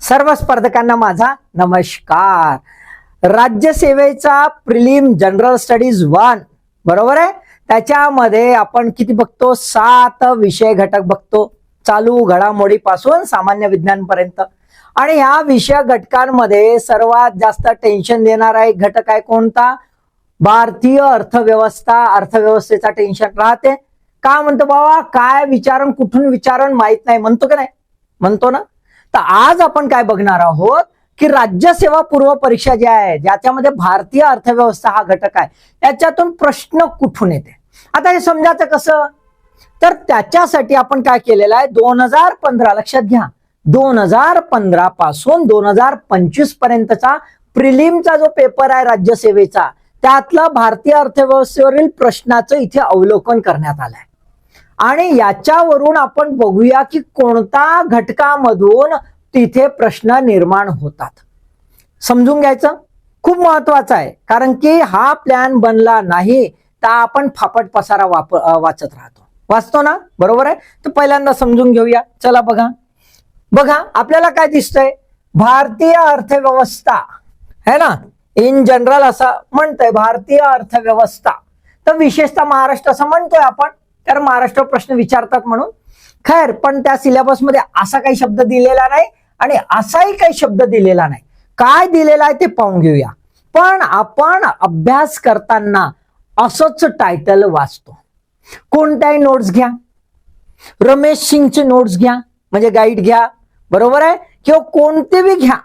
सर्व स्पर्धकांना माझा नमस्कार. राज्यसेवेचा प्रिलिम जनरल स्टडीज 1 बरोबर आहे. त्याच्यामध्ये आपण किती बघतो? 7 विषय घटक बघतो, चालू घडामोडीपासून सामान्य विज्ञानपर्यंत. आणि ह्या विषय घटकांमध्ये सर्वात जास्त टेन्शन देणारा एक घटक आहे कोणता? भारतीय अर्थव्यवस्था. अर्थव्यवस्थेचा टेन्शन राहते. का म्हणतो बाबा? काय विचारण, कुठून विचारण माहित नाही, म्हणतो की नाही? म्हणतो ना. तर आज आपण काय बघणार आहोत की राज्यसेवा पूर्व परीक्षा ज्या आहे ज्याच्यामध्ये भारतीय अर्थव्यवस्था हा घटक आहे त्याच्यातून प्रश्न कुठून येते. आता हे समजायचं कसं? तर त्याच्यासाठी आपण काय केलेलं आहे, 2015 लक्षात घ्या, 2015 पासून 2025 पर्यंतचा प्रिलिमचा जो पेपर आहे राज्यसेवेचा त्यातलं भारतीय अर्थव्यवस्थेवरील प्रश्नाचं इथे अवलोकन करण्यात आलंय. आणि याच्यावरून आपण बघूया की कोणत्या घटकामधून तिथे प्रश्न निर्माण होतात. समजून घ्यायचं खूप महत्वाचं आहे, कारण की हा प्लॅन बनला नाही तर आपण फापट पसारा वाचत राहतो. वाचतो ना, बरोबर आहे. तर पहिल्यांदा समजून घेऊया. चला बघा आपल्याला काय दिसतंय? भारतीय अर्थव्यवस्था है ना, इन जनरल असं म्हणतंय भारतीय अर्थव्यवस्था. तर विशेषतः महाराष्ट्र असं म्हणतोय आपण, कारण महाराष्ट्र प्रश्न विचारतात म्हणून. खैर, पण त्या सिलेबस मध्ये असा काही शब्द दिलेला नाही आणि असाही काही शब्द दिलेला नाही. काय दिलेला आहे ते पाहून घेऊया. पण आपण अभ्यास करताना असंच टायटल वाचतो. कोणत्याही नोट्स घ्या, रमेश सिंगचे नोट्स घ्या म्हणजे गाईड घ्या, बरोबर आहे, किंवा कोणतेही घ्या,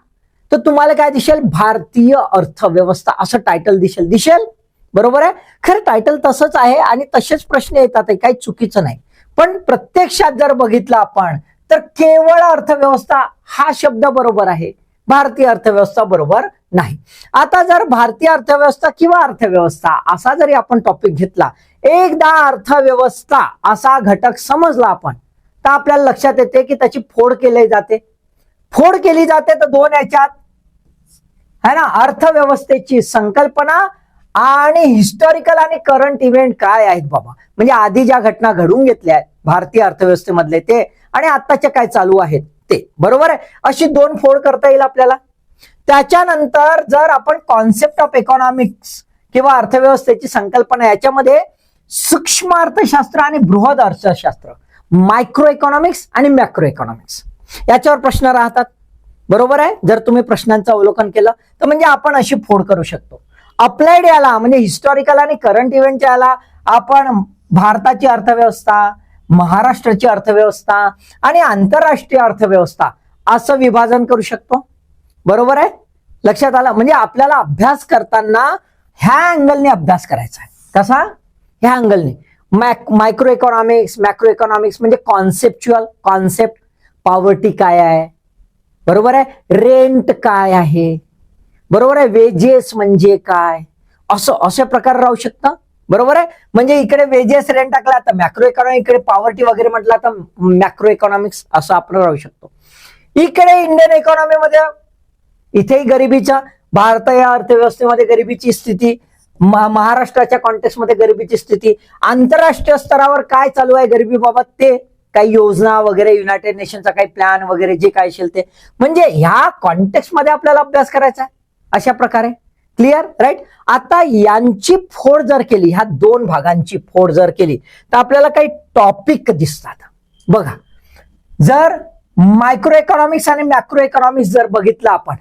तर तुम्हाला काय दिसेल? भारतीय अर्थव्यवस्था असं टायटल दिसेल. बरोबर आहे. खरं टायटल तसंच आहे आणि तसेच प्रश्न येतात, काही चुकीचं नाही. पण प्रत्यक्षात जर बघितलं आपण तर केवळ अर्थव्यवस्था हा शब्द बरोबर आहे, भारतीय अर्थव्यवस्था बरोबर नाही. आता जर भारतीय अर्थव्यवस्था किंवा अर्थव्यवस्था असा जरी आपण टॉपिक घेतला, एकदा अर्थव्यवस्था असा घटक समजला आपण, तर आपल्याला लक्षात येते की त्याची फोड केली जाते तर दोन याच्यात है ना, अर्थव्यवस्थेची संकल्पना आणि हिस्टॉरिकल आणि करंट इव्हेंट काय आहेत बाबा, म्हणजे आधी ज्या घटना घडून घेतल्या आहेत भारतीय अर्थव्यवस्थेमधले ते आणि आत्ताच्या काय चालू आहेत ते, बरोबर आहे. अशी दोन फोड करता येईल आपल्याला. त्याच्यानंतर जर आपण कॉन्सेप्ट ऑफ इकॉनॉमिक्स किंवा अर्थव्यवस्थेची संकल्पना याच्यामध्ये सूक्ष्म अर्थशास्त्र आणि बृहद अर्थशास्त्र, मायक्रो इकॉनॉमिक्स आणि मॅक्रो इकॉनॉमिक्स याच्यावर प्रश्न राहतात. बरोबर आहे. जर तुम्ही प्रश्नांचं अवलोकन केलं तर म्हणजे आपण अशी फोड करू शकतो. अप्लाइड याला म्हणजे हिस्टॉरिकल आणि करंट इव्हेंटच्या याला आपण भारताची अर्थव्यवस्था, महाराष्ट्राची अर्थव्यवस्था आणि आंतरराष्ट्रीय अर्थव्यवस्था असं विभाजन करू शकतो. बरोबर आहे. लक्षात आलं? म्हणजे आपल्याला अभ्यास करताना ह्या अँगलने अभ्यास करायचा आहे. कसा? ह्या अँगलने. मायक्रो इकॉनॉमिक्स, मॅक्रो इकॉनॉमिक्स म्हणजे कॉन्सेप्ट. पॉवर्टी काय आहे, बरोबर आहे, रेंट काय आहे, बरोबर आहे, वेजेस म्हणजे काय, असे प्रकार राहू शकतं. बरोबर आहे. म्हणजे इकडे वेजेस रेंट टाकला तर मॅक्रो इकॉनॉमिक्स, इकडे पॉवर्टी वगैरे म्हटलं तर मॅक्रो इकॉनॉमिक्स असं आपण राहू शकतो. इकडे इंडियन इकॉनॉमीमध्ये इथेही गरिबीच्या, भारतीय अर्थव्यवस्थेमध्ये गरिबीची स्थिती, महाराष्ट्राच्या कॉन्टेक्स्टमध्ये गरिबीची स्थिती, आंतरराष्ट्रीय स्तरावर काय चालू आहे गरिबीबाबत ते, काही योजना वगैरे, युनायटेड नेशनचा काही प्लॅन वगैरे जे काय असेल ते, म्हणजे ह्या कॉन्टेक्स्टमध्ये आपल्याला अभ्यास करायचा आहे. अशा प्रकारे क्लिअर, राईट. आता यांची फोड जर केली, ह्या दोन भागांची फोड जर केली तर आपल्याला काही टॉपिक दिसतात. बघा, जर मायक्रो इकॉनॉमिक्स आणि मॅक्रो इकॉनॉमिक्स जर बघितलं आपण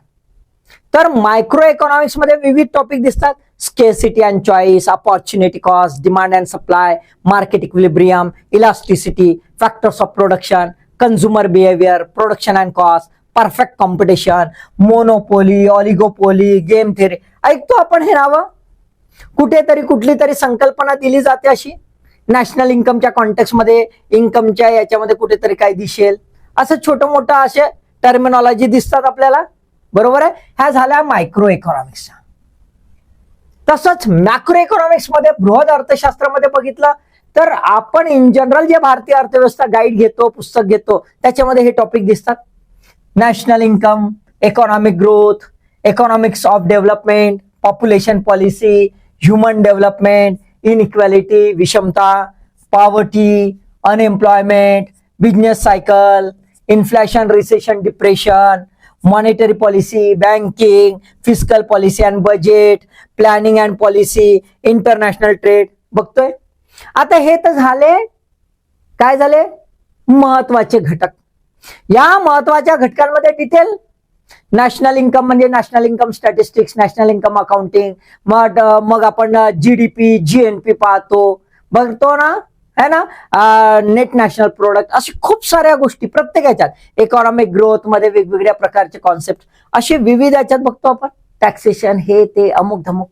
तर मायक्रो इकॉनॉमिक्स मध्ये विविध टॉपिक दिसतात. Scarcity and choice, opportunity cost, demand and supply, market equilibrium, elasticity, factors of production, consumer behaviour, production and cost, perfect competition, monopoly, oligopoly, game theory. ऐकतो आपण हे नावं. कुठेतरी कुठली तरी संकल्पना दिली जाते अशी नॅशनल इन्कमच्या कॉन्टेक्स्टमध्ये, इन्कमच्या याच्यामध्ये कुठेतरी काय दिसेल असं छोटं मोठं असे टर्मिनॉलॉजी दिसतात आपल्याला. बरोबर आहे. ह्या झाल्या मायक्रो इकॉनॉमिक्सच्या. तसंच मॅक्रो इकॉनॉमिक्स मध्ये, बृहद अर्थशास्त्रामध्ये बघितलं तर आपण इन जनरल जे भारतीय अर्थव्यवस्था गाईड घेतो, पुस्तक घेतो, त्याच्यामध्ये हे टॉपिक दिसतात. National income, economic growth, economics of development, population policy, human development, inequality, विषमता, poverty, unemployment, business cycle, inflation, recession, depression, monetary policy, banking, fiscal policy and budget, planning and policy, international trade बघतोय. आता हे तर झाले, काय झाले, महत्वाचे घटक. या महत्वाच्या घटकांमध्ये डिटेल नॅशनल इन्कम म्हणजे national income statistics, national income accounting, मग आपण जीडीपी, जीएनपी पाहतो, बघतो ना, है ना, नेट नॅशनल प्रोडक्ट, अशी खूप साऱ्या गोष्टी प्रत्येक याच्यात इकॉनॉमिक ग्रोथ मध्ये वेगवेगळ्या प्रकारचे कॉन्सेप्ट असे विविध याच्यात बघतो आपण. टॅक्सेशन, हे ते अमुक धमुक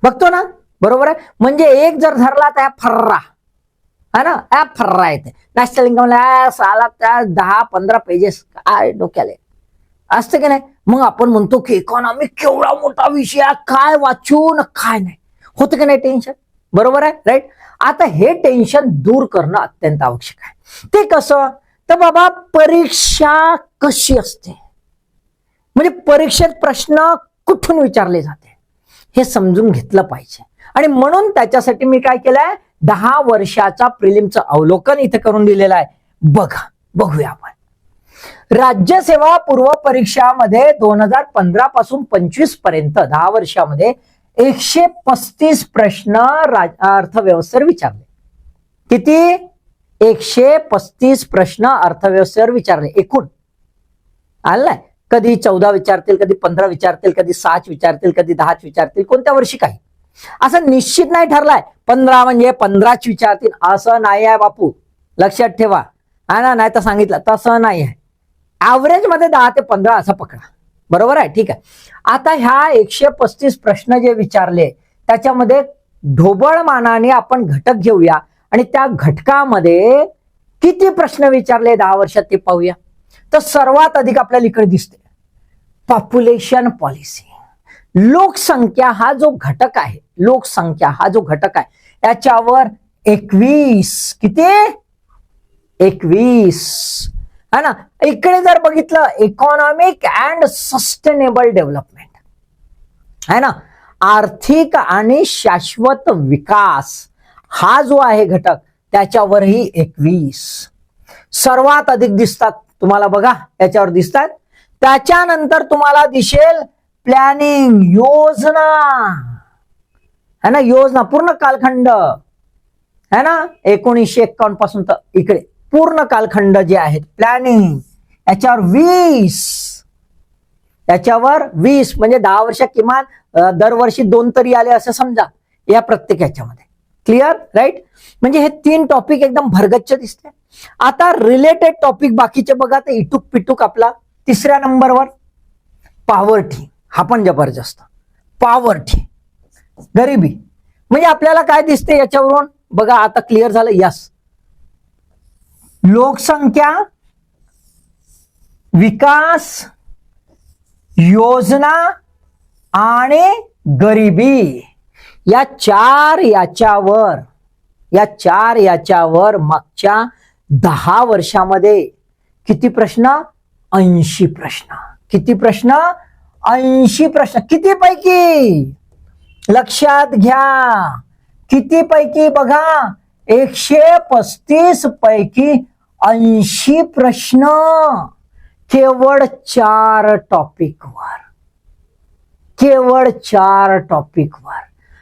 बघतो ना, बरोबर आहे. म्हणजे एक जर धरला त्या फर्रा, है ना, ऍप फर्रा येते. नॅशनल इन्कमला साला त्या 10-15 पेजेस काय डोक्याला असतं की नाही. मग आपण म्हणतो की इकॉनॉमी केवढा मोठा विषय, काय वाचू न काय नाही, होतं की नाही टेन्शन, बरोबर आहे, राईट. आता हे टेन्शन दूर करणं अत्यंत आवश्यक आहे. ते कसं, तर बाबा परीक्षा कशी असते, म्हणजे परीक्षेत प्रश्न कुठून विचारले जाते हे समजून घेतलं पाहिजे. आणि म्हणून त्याच्यासाठी मी काय केलंय, 10 वर्षाचा प्रिलिमचं अवलोकन इथे करून दिलेलं आहे. बघूया आपण. राज्यसेवा पूर्व परीक्षामध्ये 2015 पासून 25 पर्यंत 10 वर्षामध्ये 135 प्रश्न अर्थव्यवस्थेवर विचारले. किती? 135 प्रश्न अर्थव्यवस्थेवर विचारले एकूण. आलंय, कधी 14 विचारतील, कधी 15 विचारतील, कधी 6 विचारतील, कधी 10 विचारतील, कोणत्या वर्षी काही असं निश्चित नाही ठरलाय. 15 म्हणजे 15 विचारतील असं नाही आहे बापू, लक्षात ठेवा. हा ना, नाही तर सांगितलं तसं नाही आहे. ऍव्हरेज मध्ये 10 ते 15 असं पकडा, बरोबर आहे, ठीक आहे. आता ह्या 135 प्रश्न जे विचारले त्याच्यामध्ये ढोबळ मानाने आपण घटक घेऊया आणि त्या घटकामध्ये किती प्रश्न विचारले 10 वर्षात ते पाहूया. तर सर्वात अधिक आपल्याला इकडे दिसते पॉप्युलेशन पॉलिसी. लोकसंख्या हा जो घटक आहे, लोकसंख्या हा जो घटक आहे याच्यावर 21, किती? 21, है ना. इकडे जर बघितलं इकॉनॉमिक अँड सस्टेनेबल डेव्हलपमेंट, है ना, आर्थिक आणि शाश्वत विकास हा जो आहे घटक त्याच्यावरही 21 सर्वात अधिक दिसतात तुम्हाला. बघा याच्यावर दिसतात. त्याच्यानंतर तुम्हाला दिसेल प्लॅनिंग, योजना, है ना, योजना पूर्ण कालखंड, है ना, 1951 पासून तर इकडे पूर्ण कालखंड जे आहेत प्लॅनिंग याच्यावर 20, याच्यावर 20 म्हणजे 10 वर्ष किमान दरवर्षी 2 तरी आले असं समजा या प्रत्येक याच्यामध्ये. Clear, right. म्हणजे हे 3 टॉपिक एकदम भरगच्च दिसते. आता रिलेटेड टॉपिक बाकीचे बघा, तर इटूक पिटूक आपला 3ऱ्या नंबरवर पॉवर्टी, हा पण जबरदस्त. पॉवर्टी, गरिबी, म्हणजे आपल्याला काय दिसते याच्यावरून बघा. आता क्लिअर झालं. यस, लोकसंख्या, विकास, योजना आणि गरिबी या 4 याच्यावर मागच्या 10 वर्षामध्ये किती प्रश्न? 80 प्रश्न. किती प्रश्न? 80 प्रश्न. किती पैकी? लक्षात घ्या, किती पैकी बघा, 135 पैकी 80 प्रश्न केवळ 4 टॉपिकवर, केवळ 4 टॉपिकवर.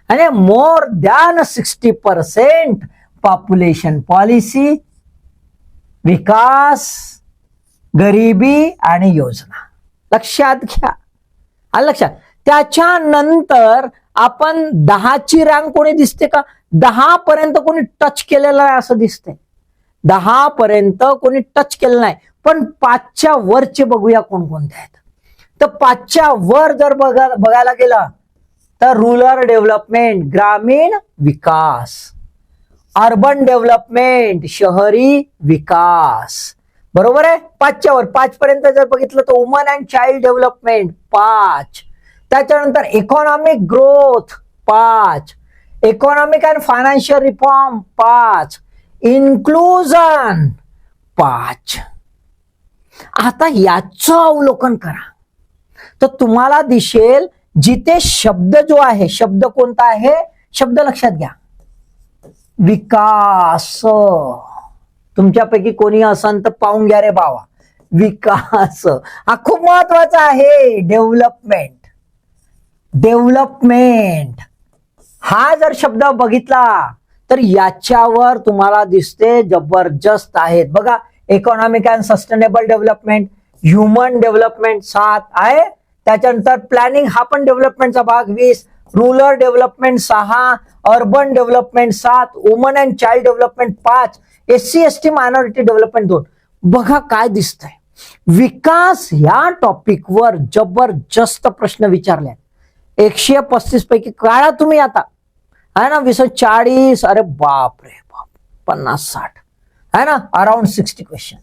आणि मोर दॅन 60% पॉप्युलेशन पॉलिसी, विकास, गरिबी आणि योजना. लक्षात घ्या, आलं लक्षात. त्याच्यानंतर आपण 10ची रँक कोणी दिसते का? 10 पर्यंत कोणी टच केलेलं आहे असं दिसते. 10 पर्यंत कोणी टच केलं नाही. पण 5च्या वरचे बघूया कोणकोणते आहेत. तर 5च्या वर जर बघायला गेला तर रूरल डेव्हलपमेंट, ग्रामीण विकास, अर्बन डेव्हलपमेंट, शहरी विकास, बरोबर आहे. 5च्या वर. 5 पर्यंत जर बघितलं तर वुमन अँड चाइल्ड डेव्हलपमेंट 5. त्याच्यानंतर economic growth 5, economic and financial reform 5, inclusion 5. आता याचं अवलोकन करा तर तुम्हाला दिसेल जिथे शब्द जो आहे, शब्द कोणता आहे? शब्द लक्षात घ्या, विकास. तुमच्यापैकी कोणी असन तर पाहून घ्या रे बाबा. विकास. हा खूप महत्वाचा आहे. डेव्हलपमेंट. डेव्हलपमेंट हा जर शब्द बघितला तर याच्यावर तुम्हाला दिसते जबरदस्त आहेत बघा. Economic and sustainable development, human development 7 आहे. त्याच्यानंतर प्लॅनिंग हा पण डेव्हलपमेंटचा भाग 20, rural development 6, urban development 7, woman and child development 5, SC ST minority development 2. बघा काय दिसतंय. विकास या टॉपिकवर जबरदस्त प्रश्न विचारले. 135 पैकी काढा तुम्ही आता है ना. 20-40, अरे बाप रे बाप, 50-60 है ना, अराउंड 60 क्वेश्चन.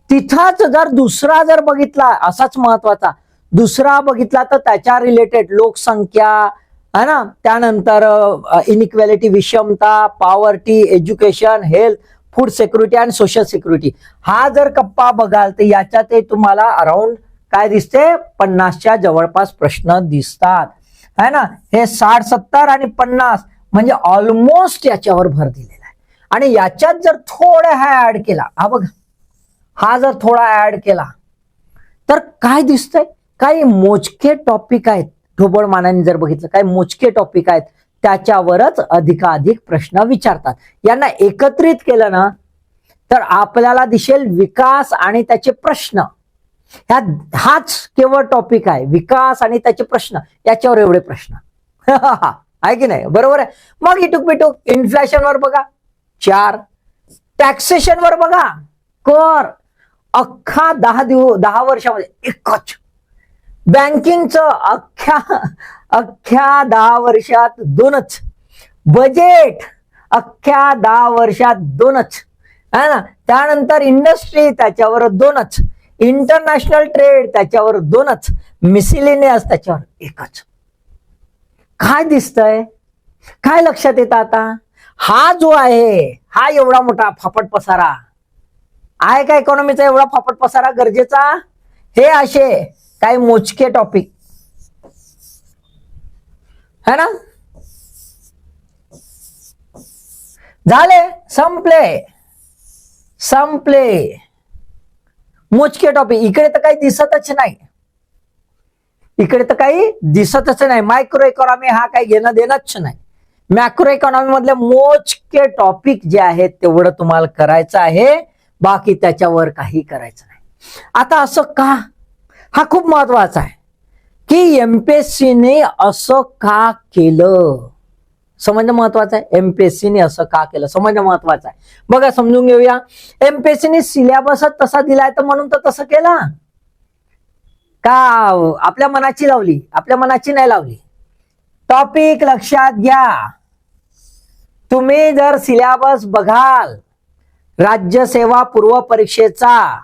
तिथंच जर दुसरा जर बघितला, असाच महत्वाचा दुसरा बघितला तर त्याच्या रिलेटेड लोकसंख्या है ना, त्यानंतर इनइक्वॅलिटी विषमता, poverty, education, health, food security आणि सोशल सिक्युरिटी. हा जर कप्पा बघाल तर याच्यात तुम्हाला अराउंड काय दिसते, 50च्या जवळपास प्रश्न दिसतात है ना. हे 60, 70 आणि 50 म्हणजे ऑलमोस्ट याच्यावर भर दिलेला आहे. आणि याच्यात जर थोडा हा ऍड केला, हा बघा, हा जर थोडा ऍड केला तर काय दिसतंय, काही मोजके टॉपिक आहेत. ढोबळ मानाने जर बघितलं, काही मोजके टॉपिक आहेत त्याच्यावरच अधिकाधिक प्रश्न विचारतात. यांना एकत्रित केलं ना तर आपल्याला दिसेल विकास आणि त्याचे प्रश्न. हाच केवळ टॉपिक आहे, विकास आणि त्याचे प्रश्न, याच्यावर एवढे प्रश्न आहे की नाही, बरोबर आहे. मग इटूक पिटूक इन्फ्लेशनवर बघा 4, टॅक्सेशनवर बघा, कर अख्खा 10 वर्षामध्ये एकच, बँकिंगचं अख्ख्या 10 वर्षात 2च, बजेट अख्ख्या 10 वर्षात 2च है ना. त्यानंतर इंडस्ट्री त्याच्यावर 2च, इंटरनॅशनल ट्रेड त्याच्यावर 2च, मिसिलेनियस त्याच्यावर 1च. काय दिसतंय, काय लक्षात येतं आता. हा जो आहे हा एवढा मोठा फापट पसारा आहे का, इकॉनॉमीचा एवढा फापट पसारा गरजेचा. हे असे काही मोजके टॉपिक है ना. झाले, संपले मोजके टॉपिक. इकडे तर काही दिसतच नाही, इकडे तर काही दिसतच नाही. मायक्रो इकॉनॉमी हा काही घेणं देणंच नाही. मॅक्रो इकॉनॉमी मधले मोजके टॉपिक जे आहेत तेवढं तुम्हाला करायचं आहे, बाकी त्याच्यावर काही करायचं नाही. आता असं का, हा खूप महत्वाचा आहे की एमपीएससीने असं का केलं, समजणं महत्वाचं आहे. एमपीएससीने असं का केलं समजणं महत्वाचं आहे. बघा समजून घेऊया. एमपीएससीने सिलेबसच तसा दिलाय तर म्हणून तर तसं केलं का, आपल्या मनाची लावली, आपल्या मनाची नाही लावली. टॉपिक लक्षात घ्या. तुम्ही जर सिलेबस बघाल राज्यसेवा पूर्व परीक्षेचा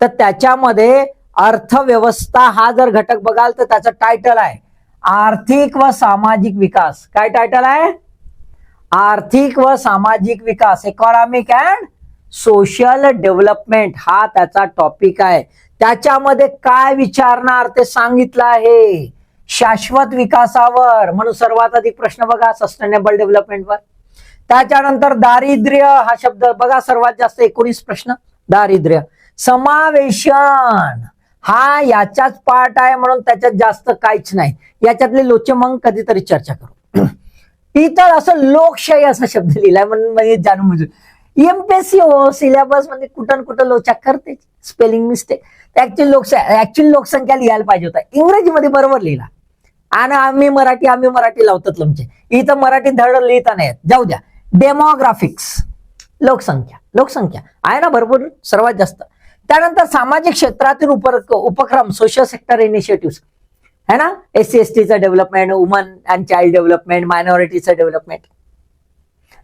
तर त्याच्यामध्ये अर्थव्यवस्था हा जर घटक बघाल तर त्याचं टायटल आहे आर्थिक व सामाजिक विकास. काय टायटल आहे, आर्थिक व सामाजिक विकास, इकॉनॉमिक अँड सोशल डेव्हलपमेंट हा त्याचा टॉपिक आहे. त्याच्यामध्ये काय विचारणार ते सांगितलं आहे, शाश्वत विकासावर, म्हणून सर्वात अधिक प्रश्न बघा सस्टेनेबल डेव्हलपमेंटवर. त्याच्यानंतर दारिद्र्य हा शब्द बघा, सर्वात जास्त 19 प्रश्न दारिद्र्य. समावेशन हा याचाच पार्ट आहे म्हणून त्याच्यात जास्त काहीच नाही. याच्यातले लोचे मग कधीतरी चर्चा करू. इतर असं लोकशाही असा शब्द लिहिलाय म्हणून म्हणजे जाणून बुजून. एमपीएससी हो सिलेबस मध्ये कुठं कुठं लोचा करते, स्पेलिंग मिस्टेक. ऍक्च्युअली लोकसंख्या लिहायला पाहिजे होता, इंग्रजीमध्ये बरोबर लिहिला. आणि आम्ही मराठी लावतात लोमचे. इथं मराठी धड लिहिता नाही, जाऊ द्या. डेमोग्राफिक्स, लोकसंख्या आहे ना भरपूर, सर्वात जास्त. त्यानंतर सामाजिक क्षेत्रातील उपक्रम, सोशल सेक्टर इनिशिएटिव्ह है ना, SC STचं development, woman and child development, मायनॉरिटीचं डेव्हलपमेंट.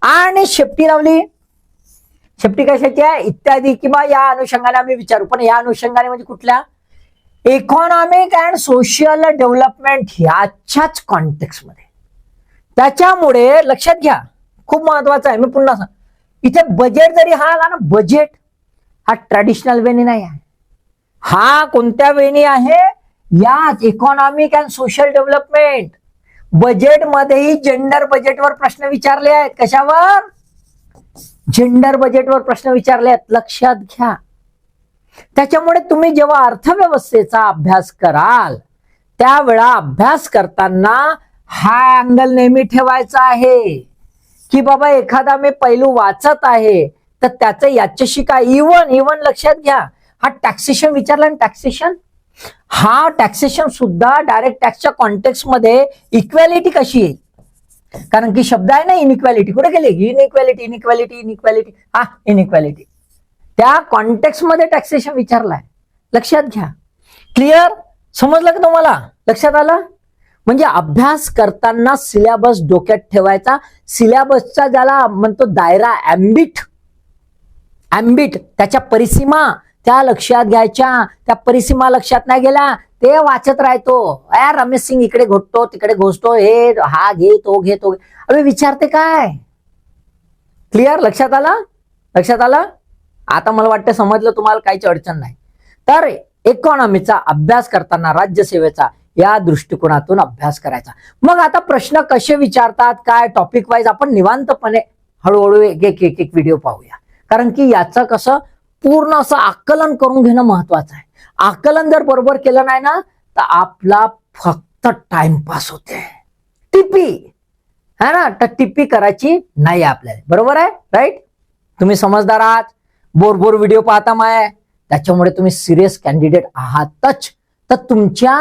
आणि शेफ्टी लावली, शेफ्टी कशाची आहे इत्यादी, किंवा या अनुषंगाने आम्ही विचारू. पण या अनुषंगाने म्हणजे कुठल्या, इकॉनॉमिक अँड सोशल डेव्हलपमेंट ह्याच्याच कॉन्टेक्स्ट मध्ये. त्याच्यामुळे लक्षात घ्या, खूप महत्वाचं आहे. मी पुन्हा सांग, इथे बजेट जरी हा आला ना, बजेट हा ट्रॅडिशनल वेनी नाही आहे. हा कोणत्या वेनी आहे, याच इकॉनॉमिक अँड सोशल डेव्हलपमेंट. बजेटमध्येही जेंडर बजेटवर प्रश्न विचारले आहेत. कशावर, जेंडर बजेटवर प्रश्न विचारले आहेत, लक्षात घ्या. त्याच्यामुळे तुम्ही जेव्हा अर्थव्यवस्थेचा अभ्यास कराल त्यावेळा अभ्यास करताना हा अँगल नेहमी ठेवायचा आहे की बाबा एखादा मी पैलू वाचत आहे तर त्याचं याच्याशी काय इवन लक्षात घ्या, हा टॅक्सेशन विचारला ना, टॅक्सेशन हा टॅक्सेशन सुद्धा डायरेक्ट टॅक्सच्या कॉन्टेक्स्ट मध्ये इक्वॅलिटी कशी येईल, कारण की शब्द आहे ना इनइक्वॅलिटी, कुठे गेले इनइक्वॅलिटी हा इनइक्वॅलिटी, त्या कॉन्टेक्स्ट मध्ये टॅक्सेशन विचारलाय, लक्षात घ्या. क्लिअर, समजलं का तुम्हाला, लक्षात आलं. म्हणजे अभ्यास करताना सिलेबस डोक्यात ठेवायचा, सिलेबसचा ज्याला म्हणतो दायरा, ॲम्बिट त्याच्या परिसीमा त्या लक्षात घ्यायच्या, त्या परिसीमा लक्षात नाही गेला ते वाचत राहतो, यार रमेश सिंग इकडे घोटतो तिकडे घोषतो, हे हा घे तो घे तो घे, अरे विचारते काय. क्लिअर, लक्षात आला. आता मला वाटतं समजलं तुम्हाला, काहीच अडचण नाही. तर इकॉनॉमीचा अभ्यास करताना राज्यसेवेचा या दृष्टिकोनातून अभ्यास करायचा. मग आता प्रश्न कसे विचारतात काय, टॉपिक वाईज आपण निवांतपणे हळूहळू एक व्हिडिओ पाहूया, कारण की याचं कसं पूर्ण असं आकलन करून घेणं महत्वाचं आहे. आकलन जर बरोबर केलं नाही ना तर आपला फक्त टाइमपास होते, टिपी है ना, तर टिपी करायची नाही आपल्याला, बरोबर आहे, राईट. तुम्ही समजदार आहात, बोर व्हिडिओ पाहता माय, त्याच्यामुळे तुम्ही सिरियस कॅन्डिडेट आहातच. तर तुमच्या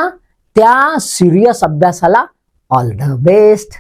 त्या सिरियस अभ्यासाला ऑल द बेस्ट.